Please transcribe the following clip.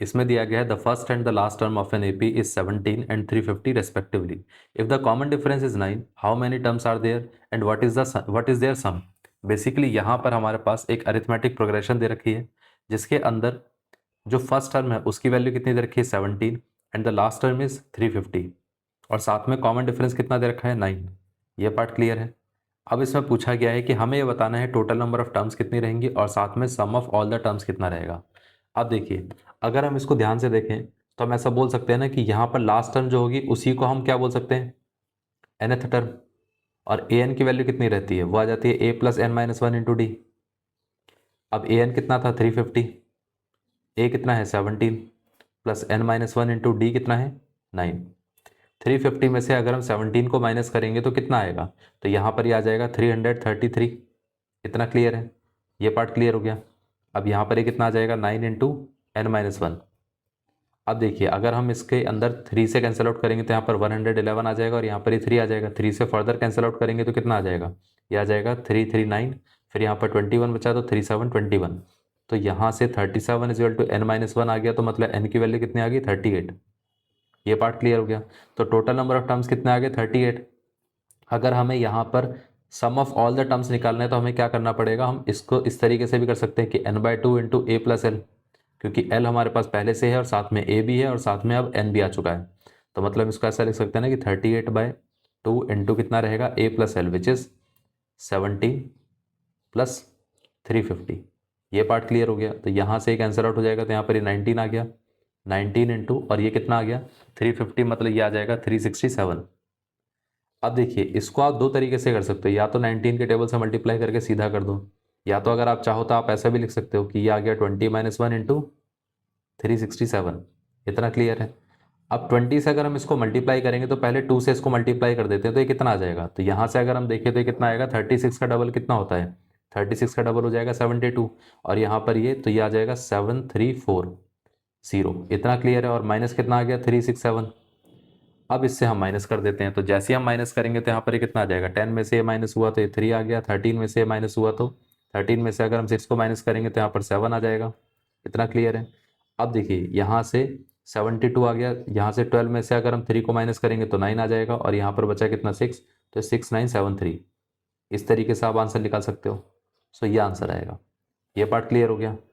इसमें दिया गया है the first and the last term of an AP is 17 and 350 respectively. If the common difference is 9, how many terms are there and what is their sum. Basically यहाँ पर हमारे पास एक arithmetic progression दे रखी है जिसके अंदर जो फर्स्ट टर्म है उसकी वैल्यू कितनी दे रखी है 17 and the last term is 350 और साथ में कॉमन डिफरेंस कितना दे रखा है 9। ये पार्ट क्लियर है। अब इसमें पूछा गया है कि हमें ये बताना है टोटल नंबर ऑफ टर्म्स कितनी रहेंगी और साथ में सम ऑफ ऑल द टर्म्स कितना रहेगा। अब देखिए, अगर हम इसको ध्यान से देखें तो हम ऐसा बोल सकते हैं ना कि यहाँ पर लास्ट टर्म जो होगी उसी को हम क्या बोल सकते हैं, nth टर्म। और ए एन की वैल्यू कितनी रहती है, वो आ जाती है A plus N minus one into D. अब ए एन कितना था 350, ए कितना है 17 plus N minus one into d कितना है 9। 350 में से अगर हम 17 को माइनस करेंगे तो कितना आएगा, तो यहाँ पर ये आ जाएगा 333। इतना क्लियर है, ये पार्ट क्लियर हो गया। अब यहाँ पर ये कितना आ जाएगा 9 इंटू एन माइनस वन। अब देखिए, अगर हम इसके अंदर 3 से कैंसिल आउट करेंगे तो यहाँ पर 111 आ जाएगा और यहाँ पर ये 3 आ जाएगा। 3 से फर्दर कैंसिल आउट करेंगे तो कितना आ जाएगा, ये आ जाएगा 339। फिर यहाँ पर 21 बचा तो 3721। तो यहाँ से 37 is equal to N minus one आ गया, तो मतलब एन की वैल्यू कितनी आ गई 38। ये पार्ट क्लियर हो गया। तो टोटल नंबर ऑफ टर्म्स कितने आ गए 38। अगर हमें यहाँ पर सम ऑफ ऑल द टर्म्स निकालना है तो हमें क्या करना पड़ेगा, हम इसको इस तरीके से भी कर सकते हैं कि n/2 इंटू ए प्लस एल, क्योंकि l हमारे पास पहले से है और साथ में a भी है और साथ में अब n भी आ चुका है। तो मतलब इसको ऐसा लिख सकते हैं ना कि 38/2 इंटू कितना रहेगा a plus L which is 17 plus 350। ये पार्ट क्लियर हो गया। तो यहाँ से कैंसिल आउट हो जाएगा तो यहाँ पर ये 19 आ गया, 19 इंटू और ये कितना आ गया 350, मतलब ये आ जाएगा 367। अब देखिए, इसको आप दो तरीके से कर सकते हो, या तो 19 के टेबल से मल्टीप्लाई करके सीधा कर दो, या तो अगर आप चाहो तो आप ऐसा भी लिख सकते हो कि ये आ गया 20 माइनस वन इंटू 367। इतना क्लियर है। अब 20 से अगर हम इसको मल्टीप्लाई करेंगे तो पहले 2 से इसको मल्टीप्लाई कर देते हैं तो ये कितना आ जाएगा, तो यहाँ से अगर हम देखें तो ये कितना आएगा 36 का डबल कितना होता है, 36 का डबल हो जाएगा 72 और यहाँ पर ये तो ये आ जाएगा 7340। इतना क्लियर है। और माइनस कितना आ गया 367। अब इससे हम माइनस कर देते हैं, तो जैसे ही हम माइनस करेंगे तो यहाँ पर ये कितना आ जाएगा, 10 में से माइनस हुआ तो ये 3 आ गया, 13 में से माइनस हुआ तो 13 में से अगर हम 6 को माइनस करेंगे तो यहाँ पर 7 आ जाएगा। इतना क्लियर है। अब देखिए, यहाँ से 72 आ गया, यहाँ से 12 में से अगर हम 3 को माइनस करेंगे तो 9 आ जाएगा और यहाँ पर बचा कितना 6, तो 6973। इस तरीके से आप आंसर निकाल सकते हो। सो ये आंसर आएगा। ये पार्ट क्लियर हो गया।